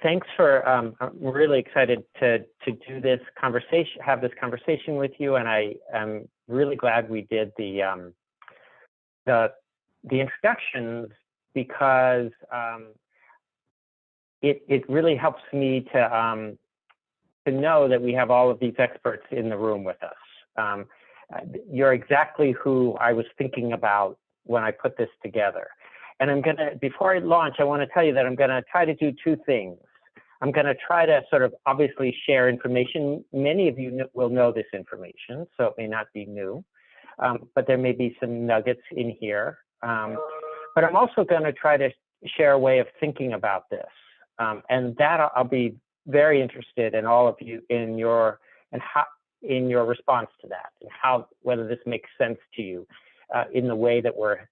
Thanks for, I'm really excited to do this conversation, have this conversation with you, and I am really glad we did the introductions, because it really helps me to know that we have all of these experts in the room with us. You're exactly who I was thinking about when I put this together. And I'm gonna, before I launch, I wanna tell you that I'm gonna try to do two things. I'm gonna try to sort of obviously share information. Many of you will know this information, so it may not be new, but there may be some nuggets in here. But I'm also gonna try to share a way of thinking about this. And that I'll be very interested in all of you in your response to that, and how, whether this makes sense to you in the way that we're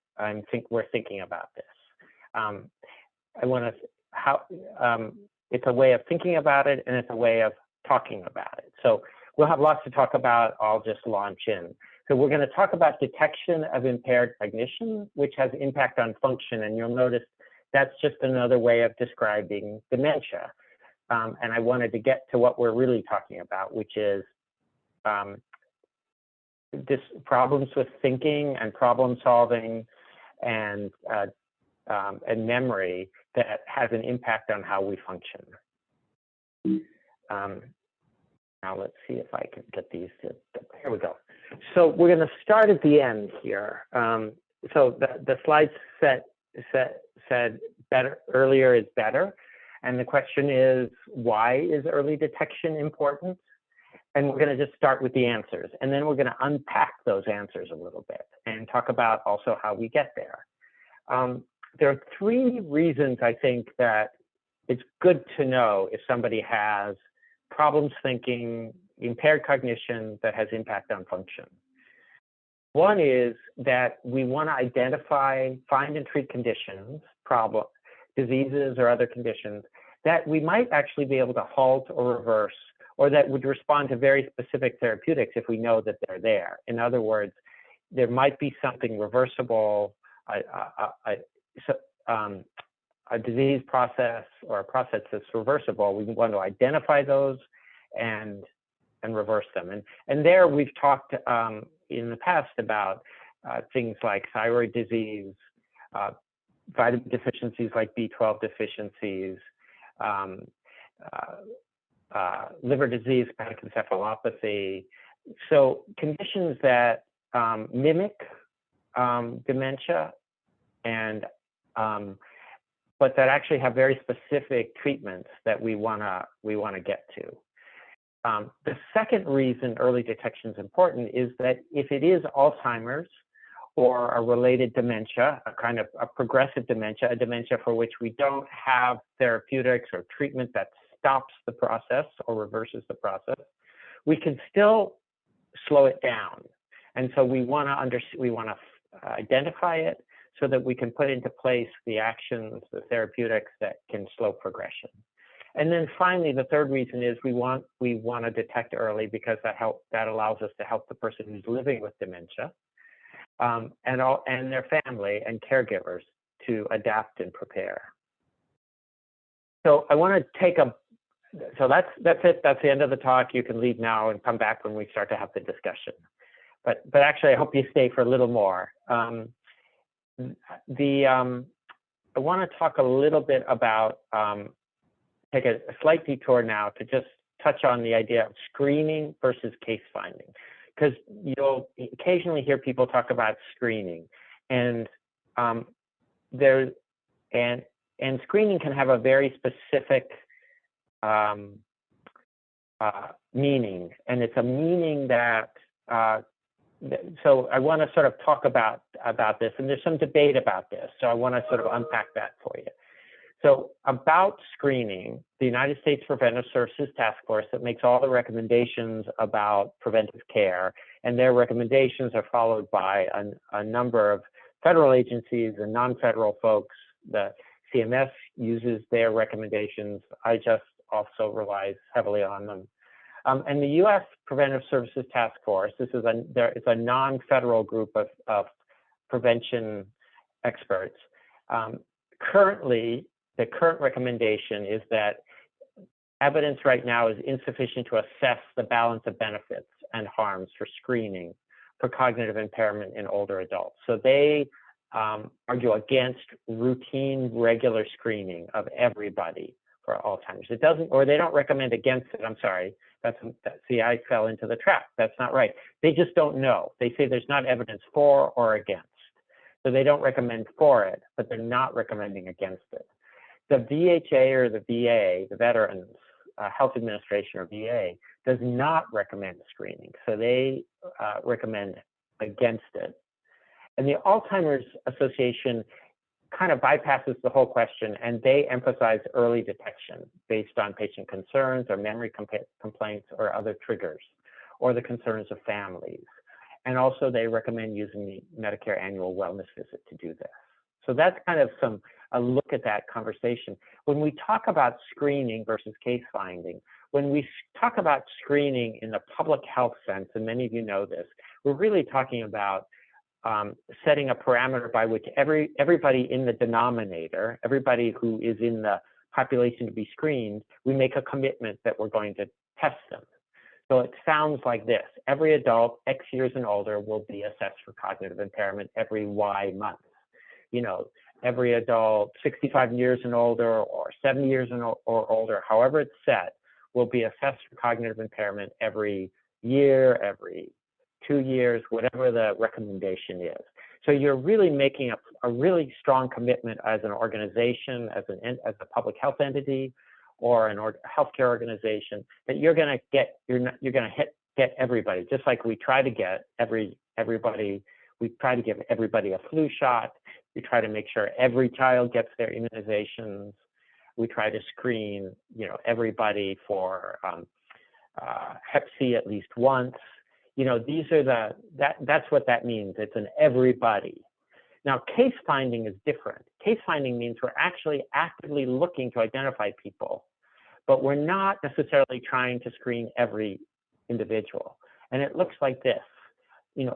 thinking about this. It's a way of thinking about it, and it's a way of talking about it. So we'll have lots to talk about. I'll just launch in. So we're going to talk about detection of impaired cognition, which has impact on function. And you'll notice that's just another way of describing dementia. And I wanted to get to what we're really talking about, which is this problems with thinking and problem solving and memory that has an impact on how we function. Now let's see if I can get these to, here we go. So we're going to start at the end here. So the slide said better, earlier is better. And the question is, why is early detection important? And we're going to just start with the answers. And then we're going to unpack those answers a little bit and talk about also how we get there. There are three reasons I think that it's good to know if somebody has problems thinking, impaired cognition that has impact on function. One is that we want to identify, find and treat conditions, diseases or other conditions that we might actually be able to halt or reverse, or that would respond to very specific therapeutics if we know that they're there. In other words, there might be something reversible, a disease process or a process that's reversible. We want to identify those and reverse them. And there we've talked in the past about things like thyroid disease, vitamin deficiencies like B12 deficiencies, liver disease, hepatic encephalopathy. So conditions that mimic dementia, and but that actually have very specific treatments that we wanna get to. The second reason early detection is important is that if it is Alzheimer's or a related dementia, a kind of a progressive dementia, a dementia for which we don't have therapeutics or treatment that stops the process or reverses the process, we can still slow it down. And so we want to identify it so that we can put into place the actions, the therapeutics that can slow progression. And then finally, the third reason is we want to detect early, because that allows us to help the person who's living with dementia and their family and caregivers to adapt and prepare. So I want to take so that's it. That's the end of the talk. You can leave now and come back when we start to have the discussion. But actually, I hope you stay for a little more. I want to talk a little bit about, take a slight detour now to just touch on the idea of screening versus case finding, because you'll occasionally hear people talk about screening, and screening can have a very specific meaning, and it's a meaning that so I want to sort of talk about this, and there's some debate about this, so I want to sort of unpack that for you. So about screening, the United States Preventive Services Task Force that makes all the recommendations about preventive care, and their recommendations are followed by a number of federal agencies and non-federal folks. The CMS uses their recommendations. I just also relies heavily on them. And the U.S. Preventive Services Task Force, it's a non-federal group of prevention experts, currently the current recommendation is that evidence right now is insufficient to assess the balance of benefits and harms for screening for cognitive impairment in older adults. So they argue against routine, regular screening of everybody for Alzheimer's. It doesn't, or they don't recommend against it. I'm sorry. See, I fell into the trap. That's not right. They just don't know. They say there's not evidence for or against. So they don't recommend for it, but they're not recommending against it. The VHA or the VA, the Veterans Health Administration or VA, does not recommend screening. So they recommend against it. And the Alzheimer's Association kind of bypasses the whole question, and they emphasize early detection based on patient concerns or memory complaints or other triggers, or the concerns of families. And also they recommend using the Medicare annual wellness visit to do this. So that's kind of a look at that conversation. When we talk about screening versus case finding, when we talk about screening in the public health sense, and many of you know this, we're really talking about setting a parameter by which everybody in the denominator, everybody who is in the population to be screened, we make a commitment that we're going to test them. So it sounds like this: every adult X years and older will be assessed for cognitive impairment every Y months. You know, every adult 65 years and older or 70 years or older, however it's set, will be assessed for cognitive impairment every year, every 2 years, whatever the recommendation is. So you're really making a really strong commitment as an organization, as a public health entity, or an healthcare organization, that you're going to get everybody, just like we try to get everybody. We try to give everybody a flu shot. We try to make sure every child gets their immunizations. We try to screen, everybody for Hep C at least once. These are that's what that means. It's an everybody. Now, case finding is different. Case finding means we're actually actively looking to identify people, but we're not necessarily trying to screen every individual. And it looks like this.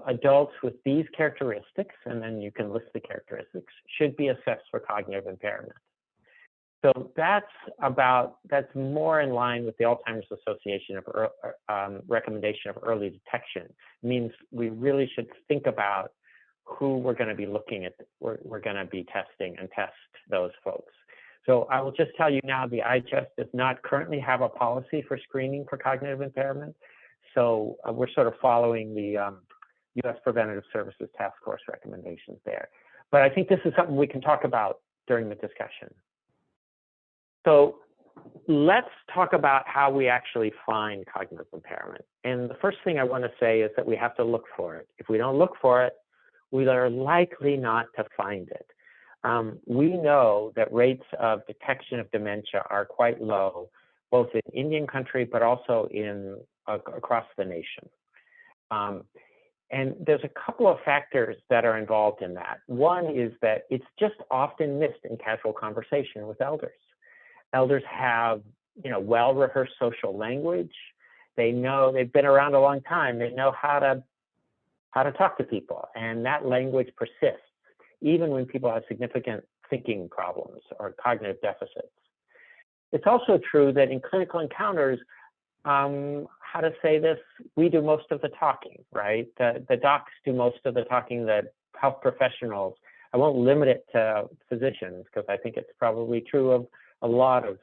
Adults with these characteristics, and then you can list the characteristics, should be assessed for cognitive impairment. So that's more in line with the Alzheimer's Association of recommendation of early detection. It means we really should think about who we're going to be looking at, we're going to be testing and test those folks. So I will just tell you now, the IHS does not currently have a policy for screening for cognitive impairment. So we're sort of following the U.S. Preventative Services Task Force recommendations there. But I think this is something we can talk about during the discussion. So let's talk about how we actually find cognitive impairment. And the first thing I want to say is that we have to look for it. If we don't look for it, we are likely not to find it. We know that rates of detection of dementia are quite low, both in Indian country, but also across the nation. And there's a couple of factors that are involved in that. One is that it's just often missed in casual conversation with elders. Elders have, well-rehearsed social language. They know, they've been around a long time. They know how to talk to people, and that language persists, even when people have significant thinking problems or cognitive deficits. It's also true that in clinical encounters, how to say this, we do most of the talking, right? The docs do most of the talking, the health professionals. I won't limit it to physicians because I think it's probably true of a lot of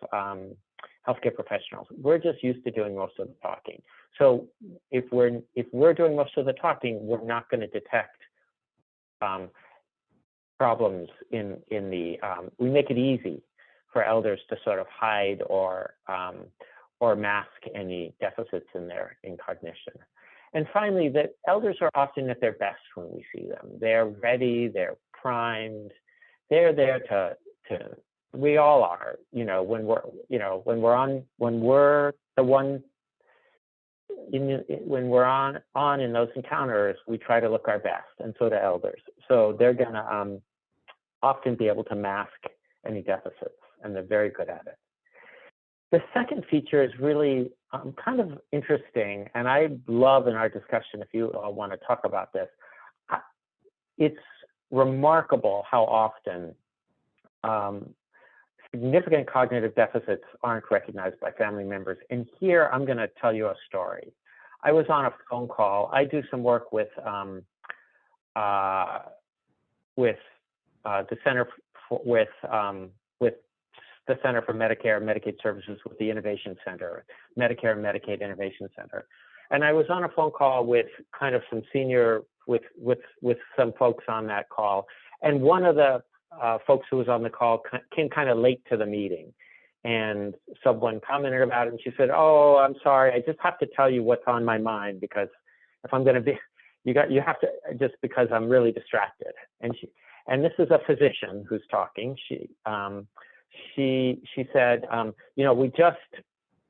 healthcare professionals. We're just used to doing most of the talking. So if we're doing most of the talking, we're not going to detect problems in the. We make it easy for elders to sort of hide or mask any deficits in cognition. And finally, that elders are often at their best when we see them. They're ready, they're primed, they're there to we all are, when we're on in those encounters, we try to look our best, and so do elders. So they're going to often be able to mask any deficits, and they're very good at it. The second feature is really kind of interesting, and I love in our discussion, if you all want to talk about this, it's remarkable how often significant cognitive deficits aren't recognized by family members. And here I'm going to tell you a story. I was on a phone call. I do some work with the Center with the Center for Medicare and Medicaid Services with the Innovation Center, Medicare and Medicaid Innovation Center. And I was on a phone call with kind of some senior, with some folks on that call. And one of the folks who was on the call came kind of late to the meeting. And someone commented about it, and she said, "Oh, I'm sorry, I just have to tell you what's on my mind, because if I'm going to be, you have to, just because I'm really distracted." And this is a physician who's talking. She said, "You know,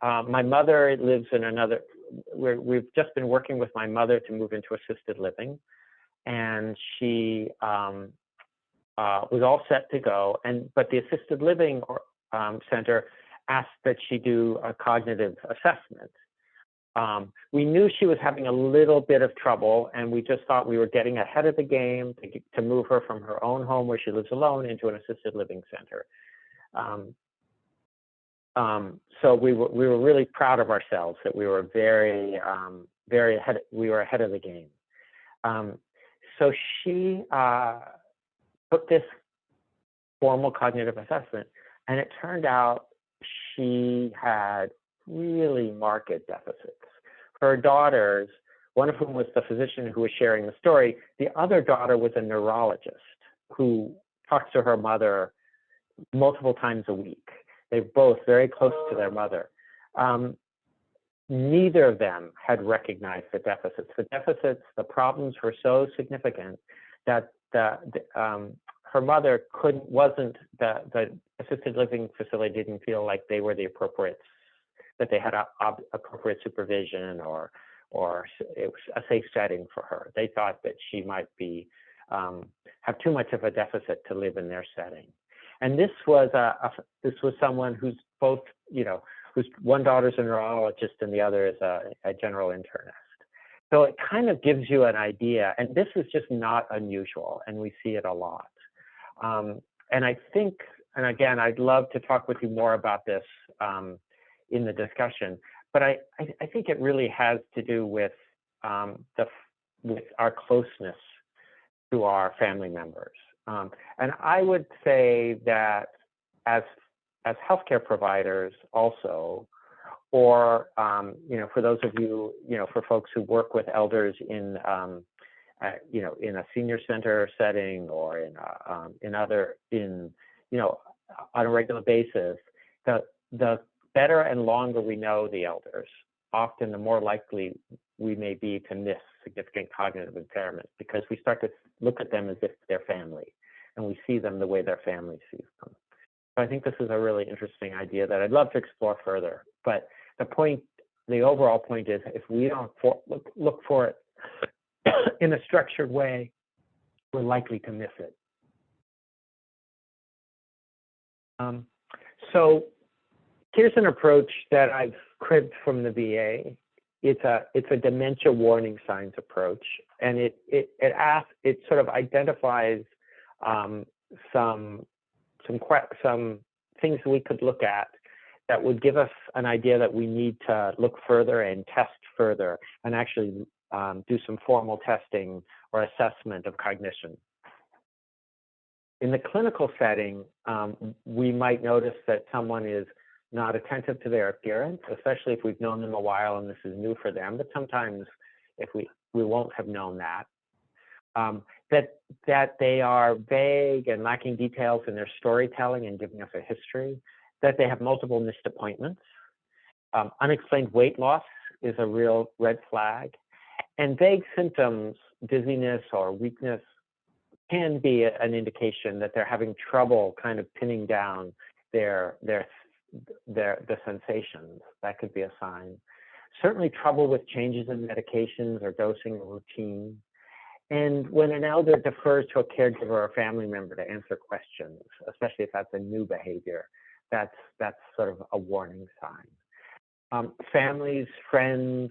my mother lives in another. We've just been working with my mother to move into assisted living, and she was all set to go. But the assisted living center asked that she do a cognitive assessment. We knew she was having a little bit of trouble, and we just thought we were getting ahead of the game to move her from her own home where she lives alone into an assisted living center." So we were really proud of ourselves that we were very ahead. We were ahead of the game. So she took this formal cognitive assessment, and it turned out she had really marked deficits. Her daughters, one of whom was the physician who was sharing the story, the other daughter was a neurologist who talks to her mother multiple times a week. They're both very close to their mother. Neither of them had recognized the deficits. The problems were so significant that her mother the assisted living facility didn't feel like they were the appropriate, that they had appropriate supervision or it was a safe setting for her. They thought that she might have too much of a deficit to live in their setting. And this was someone who's both, whose one daughter's a neurologist and the other is a general internist. So it kind of gives you an idea, and this is just not unusual, and we see it a lot. And I think, and again, I'd love to talk with you more about this in the discussion, but I think it really has to do with our closeness to our family members. And I would say that as healthcare providers also, or for those of you, for folks who work with elders in a senior center setting or on a regular basis, the better and longer we know the elders, often the more likely we may be to miss significant cognitive impairment, because we start to look at them as if they're family, and we see them the way their family sees them. So I think this is a really interesting idea that I'd love to explore further. But the overall point is, if we don't look for it in a structured way, we're likely to miss it. So here's an approach that I've cribbed from the VA. It's a dementia warning signs approach, and it sort of identifies some things we could look at that would give us an idea that we need to look further and test further, and actually do some formal testing or assessment of cognition. In the clinical setting, we might notice that someone is not attentive to their appearance, especially if we've known them a while and this is new for them. But sometimes, if we won't have known that, that they are vague and lacking details in their storytelling and giving us a history, that they have multiple missed appointments. Unexplained weight loss is a real red flag. And vague symptoms, dizziness or weakness, can be an indication that they're having trouble kind of pinning down the sensations. That could be a sign. Certainly trouble with changes in medications or dosing or routine. And when an elder defers to a caregiver or family member to answer questions, especially if that's a new behavior, that's sort of a warning sign. Families, friends,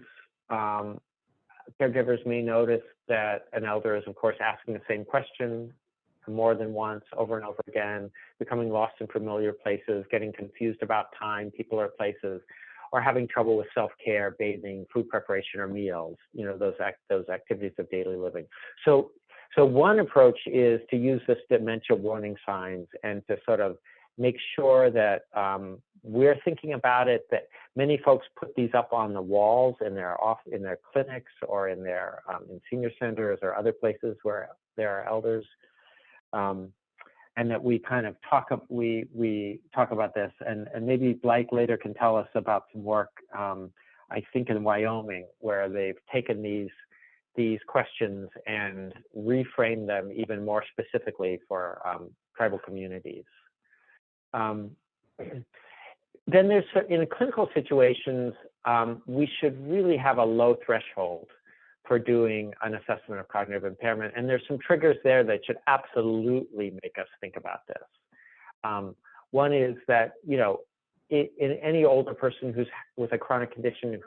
caregivers may notice that an elder is, of course, asking the same question more than once, over and over again, becoming lost in familiar places, getting confused about time, people, or places, or having trouble with self-care, bathing, food preparation, or meals, those activities of daily living. So one approach is to use this dementia warning signs and to sort of make sure that we're thinking about it, that many folks put these up on the walls in their clinics or in their in senior centers or other places where there are elders, and that we kind of we talk about this, and maybe Blake later can tell us about some work, I think in Wyoming, where they've taken these questions and reframed them even more specifically for tribal communities. Then there's, in clinical situations, we should really have a low threshold for doing an assessment of cognitive impairment. And there's some triggers there that should absolutely make us think about this. One is that, in any older person who's with a chronic condition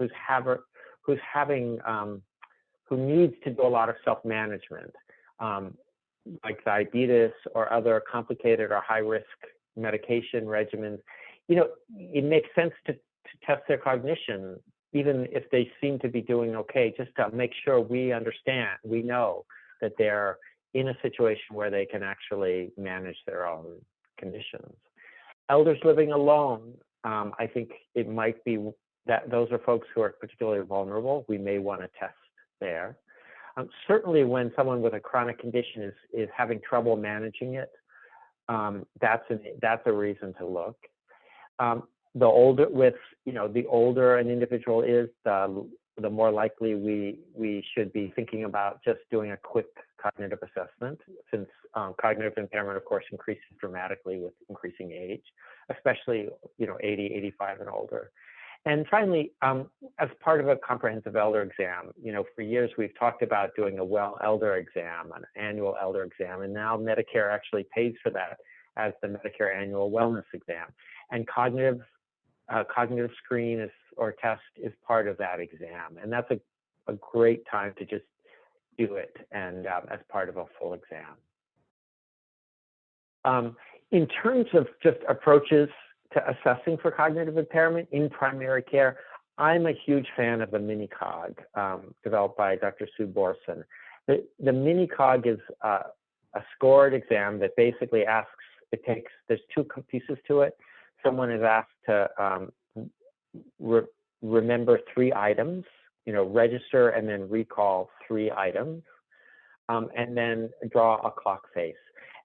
who needs to do a lot of self-management, like diabetes or other complicated or high-risk medication regimens, it makes sense to test their cognition, even if they seem to be doing okay, just to make sure we know that they're in a situation where they can actually manage their own conditions. Elders living alone, I think it might be that those are folks who are particularly vulnerable. We may want to test there. Certainly when someone with a chronic condition is having trouble managing it, that's a reason to look. The older an individual is, the more likely we should be thinking about just doing a quick cognitive assessment, since cognitive impairment, of course, increases dramatically with increasing age, especially 80, 85 and older. And finally, as part of a comprehensive elder exam, for years we've talked about doing a elder exam, an annual elder exam, and now Medicare actually pays for that as the Medicare annual wellness exam. And cognitive screen or test is part of that exam, and that's a great time to just do it and as part of a full exam. In terms of just approaches to assessing for cognitive impairment in primary care, I'm a huge fan of the mini-cog developed by Dr. Sue Borson. The mini-cog is a scored exam that basically there's two pieces to it. Someone is asked to remember 3 items, register and then recall 3 items, and then draw a clock face.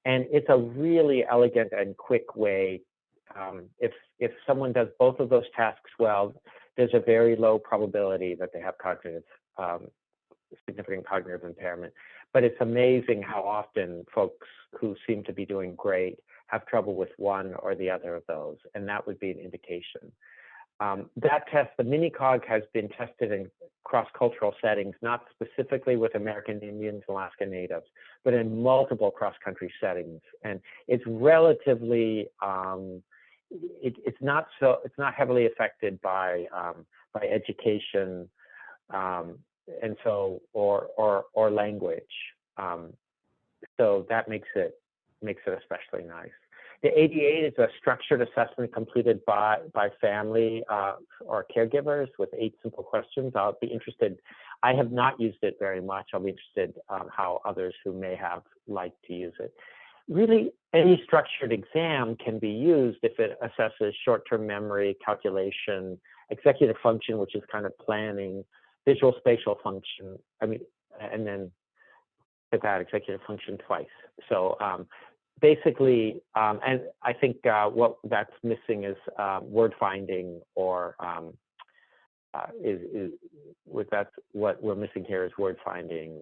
And it's a really elegant and quick way. If someone does both of those tasks well, there's a very low probability that they have significant cognitive impairment. But it's amazing how often folks who seem to be doing great have trouble with one or the other of those, and that would be an indication. That test, the mini-cog, has been tested in cross-cultural settings, not specifically with American Indians and Alaska Natives, but in multiple cross-country settings. And it's relatively, it's not heavily affected by education, and so or language. So that makes it especially nice. The 88 is a structured assessment completed by family or caregivers with 8 simple questions. I'll be interested. I have not used it very much. I'll be interested how others who may have liked to use it. Really, any structured exam can be used if it assesses short-term memory, calculation, executive function, which is kind of planning, visual spatial function. And then that executive function twice. So basically, and I think what that's missing is word finding, or that's what we're missing here is word finding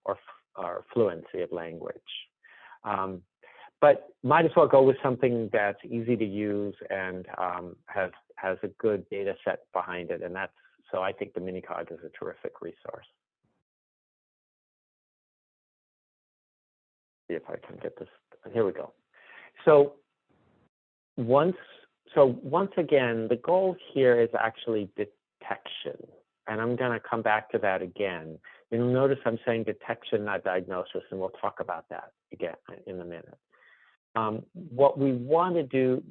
or fluency of language. But might as well go with something that's easy to use and has a good data set behind it, and so I think the mini-cog is a terrific resource. See if I can get this. Here we go. So once again, the goal here is actually detection. and I'm going to come back to that again. You'll notice I'm saying detection, not diagnosis, and we'll talk about that again in a minute. What we want to do,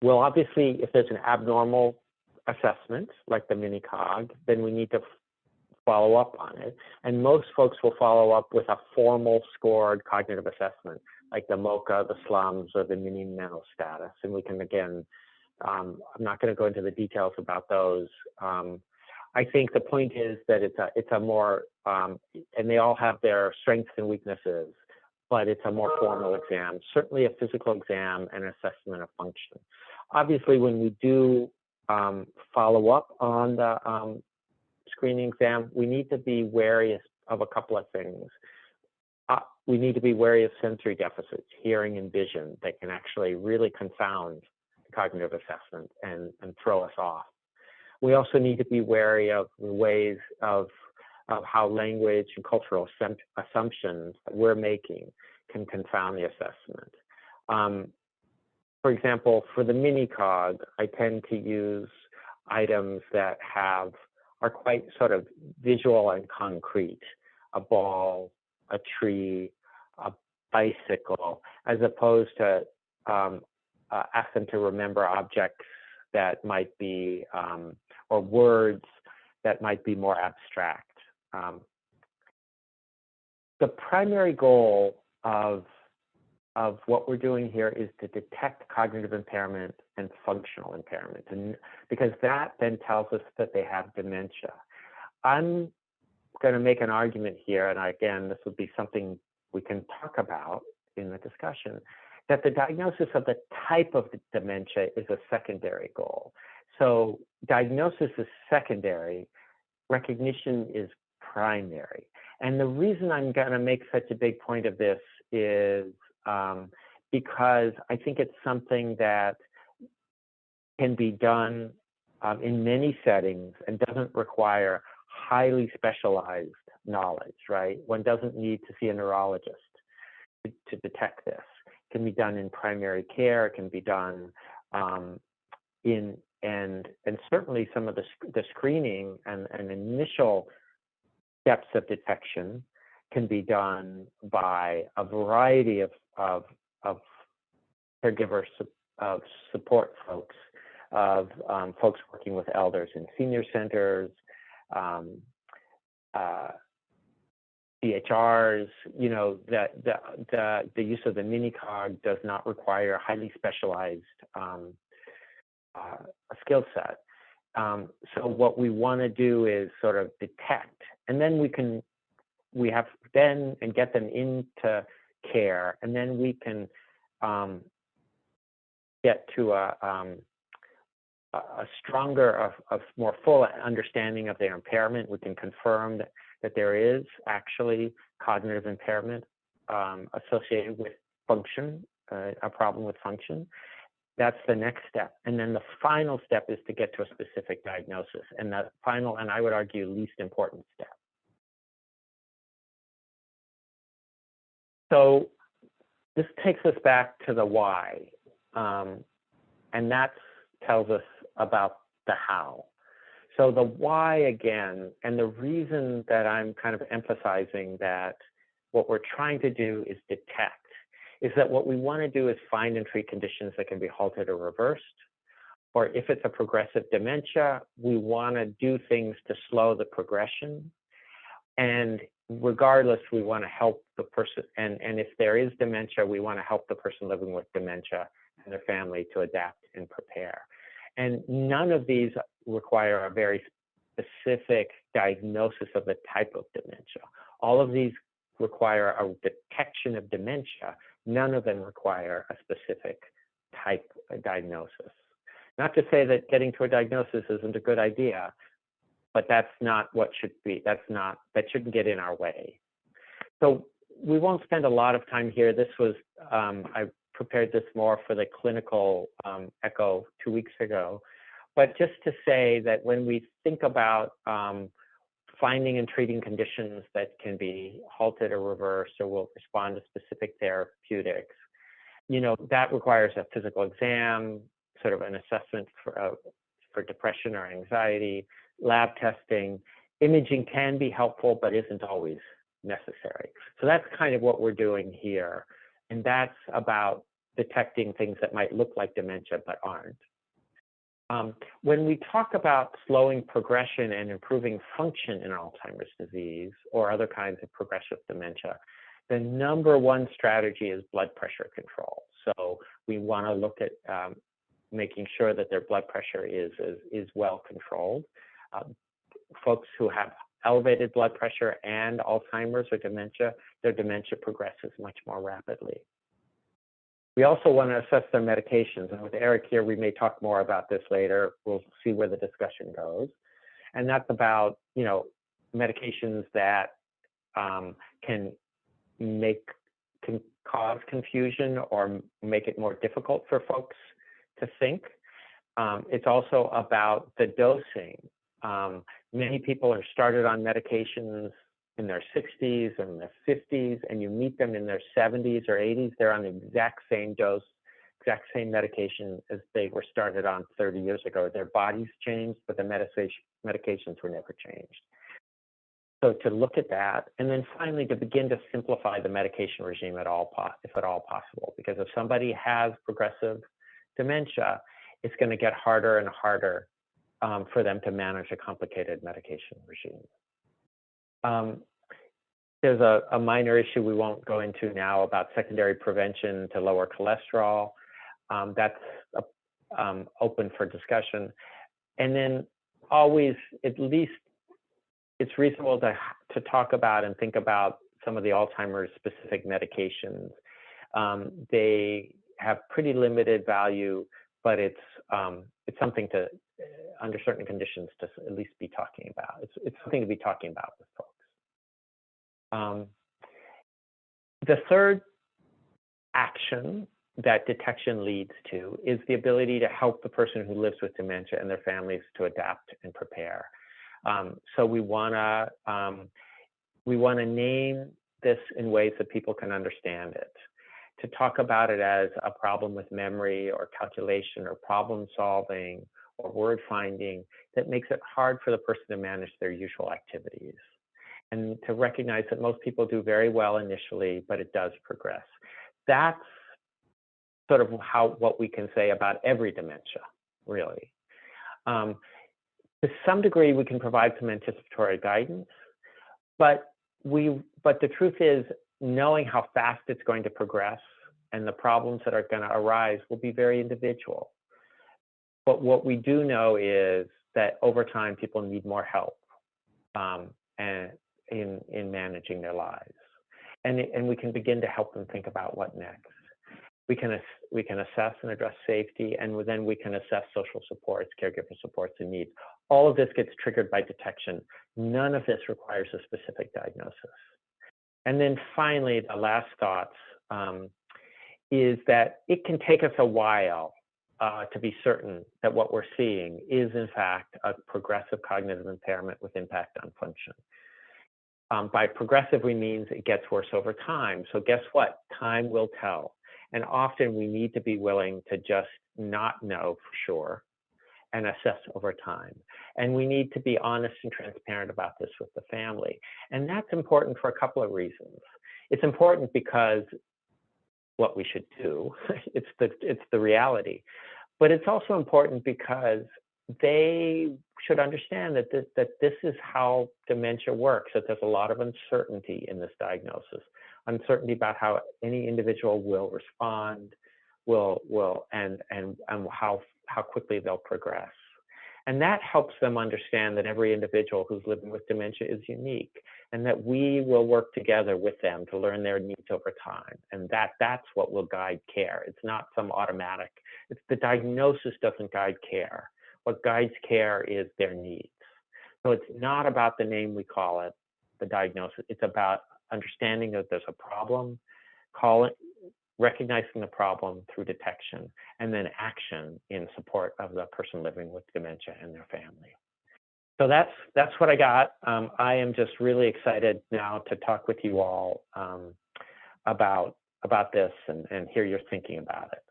well, obviously, if there's an abnormal assessment, like the mini-cog, then we need to follow up on it. And most folks will follow up with a formal scored cognitive assessment, like the MoCA, the SLUMS, or the mini mental status. And we can, again, I'm not going to go into the details about those. I think the point is that it's a more, and they all have their strengths and weaknesses, but it's a more formal exam, certainly a physical exam and assessment of function. Obviously, when we do follow up on the screening exam, we need to be wary of a couple of things. We need to be wary of sensory deficits, hearing and vision, that can actually really confound the cognitive assessment and throw us off. We also need to be wary of the ways of how language and cultural assumptions that we're making can confound the assessment. For example, for the mini-cog, I tend to use items that are quite sort of visual and concrete: a ball, a tree, a bicycle, as opposed to ask them to remember objects that might be, or words that might be more abstract. The primary goal of what we're doing here is to detect cognitive impairment and functional impairment, and because that then tells us that they have dementia. I'm going to make an argument here, and again, this would be something we can talk about in the discussion, that the diagnosis of the type of dementia is a secondary goal. So diagnosis is secondary, recognition is primary. And the reason I'm going to make such a big point of this is because I think it's something that can be done in many settings and doesn't require highly specialized knowledge, right? One doesn't need to see a neurologist to detect this. It can be done in primary care. It can be done and certainly some of the screening and initial steps of detection can be done by a variety of caregivers, of support folks, of folks working with elders in senior centers, CHRs. You know, the use of the mini-cog does not require highly specialized a skill set. So what we want to do is sort of detect, and then we have and get them into care, and then we can get to a stronger, a more full understanding of their impairment. We can confirm that there is actually cognitive impairment associated with function, a problem with function. That's the next step. And then the final step is to get to a specific diagnosis. And that final, and I would argue, least important step. So this takes us back to the why. And that tells us about the how. So the why, again, and the reason that I'm kind of emphasizing that what we're trying to do is detect, is that what we want to do is find and treat conditions that can be halted or reversed. Or if it's a progressive dementia, we want to do things to slow the progression. And regardless, we want to help the person. And if there is dementia, we want to help the person living with dementia and their family to adapt and prepare. And none of these require a very specific diagnosis of the type of dementia. All of these require a detection of dementia. None of them require a specific type of diagnosis. Not to say that getting to a diagnosis isn't a good idea, but that's not what should be. That shouldn't get in our way. So we won't spend a lot of time here. This was, I prepared this more for the clinical echo 2 weeks ago. But just to say that when we think about finding and treating conditions that can be halted or reversed or will respond to specific therapeutics, you know, that requires a physical exam, sort of an assessment for depression or anxiety, lab testing. Imaging can be helpful, but isn't always necessary. So that's kind of what we're doing here. And that's about detecting things that might look like dementia but aren't. When we talk about slowing progression and improving function in Alzheimer's disease or other kinds of progressive dementia, the number one strategy is blood pressure control. So we want to look at making sure that their blood pressure is well controlled. Folks who have elevated blood pressure and Alzheimer's or dementia, their dementia progresses much more rapidly. We also want to assess their medications. And with Eric here, we may talk more about this later. We'll see where the discussion goes. And that's about, medications that can cause confusion or make it more difficult for folks to think. It's also about the dosing. Many people are started on medications in their 60s and their 50s, and you meet them in their 70s or 80s, they're on the exact same dose, exact same medication as they were started on 30 years ago. Their bodies changed, but the medications were never changed. So to look at that, and then finally to begin to simplify the medication regime if at all possible, because if somebody has progressive dementia, it's going to get harder and harder for them to manage a complicated medication regime. There's a minor issue we won't go into now about secondary prevention to lower cholesterol. That's open for discussion. And then always, at least, it's reasonable to talk about and think about some of the Alzheimer's specific medications. They have pretty limited value, but it's something to, under certain conditions, to at least be talking about. It's something to be talking about with folks. The third action that detection leads to is the ability to help the person who lives with dementia and their families to adapt and prepare. So we want to name this in ways that people can understand it, to talk about it as a problem with memory or calculation or problem solving or word finding that makes it hard for the person to manage their usual activities. And to recognize that most people do very well initially, but it does progress. That's sort of what we can say about every dementia, really. To some degree, we can provide some anticipatory guidance, but the truth is, knowing how fast it's going to progress and the problems that are going to arise will be very individual. But what we do know is that over time, people need more help in managing their lives, and we can begin to help them think about what next. We can assess and address safety, and then we can assess social supports, caregiver supports, and needs. All of this gets triggered by detection. None of this requires a specific diagnosis. And then finally, the last thoughts is that it can take us a while to be certain that what we're seeing is in fact a progressive cognitive impairment with impact on function. By progressive, we mean it gets worse over time. So guess what? Time will tell. And often we need to be willing to just not know for sure and assess over time. And we need to be honest and transparent about this with the family. And that's important for a couple of reasons. It's important because what we should do, it's the reality. But it's also important because they should understand that this is how dementia works, that there's a lot of uncertainty in this diagnosis, uncertainty about how any individual will respond, and how quickly they'll progress. And that helps them understand that every individual who's living with dementia is unique, and that we will work together with them to learn their needs over time. And that's what will guide care. It's not some automatic, the diagnosis doesn't guide care. What guides care is their needs. So it's not about the name we call it, the diagnosis. It's about understanding that there's a problem, recognizing the problem through detection, and then action in support of the person living with dementia and their family. So that's what I got. I am just really excited now to talk with you all about this and hear your thinking about it.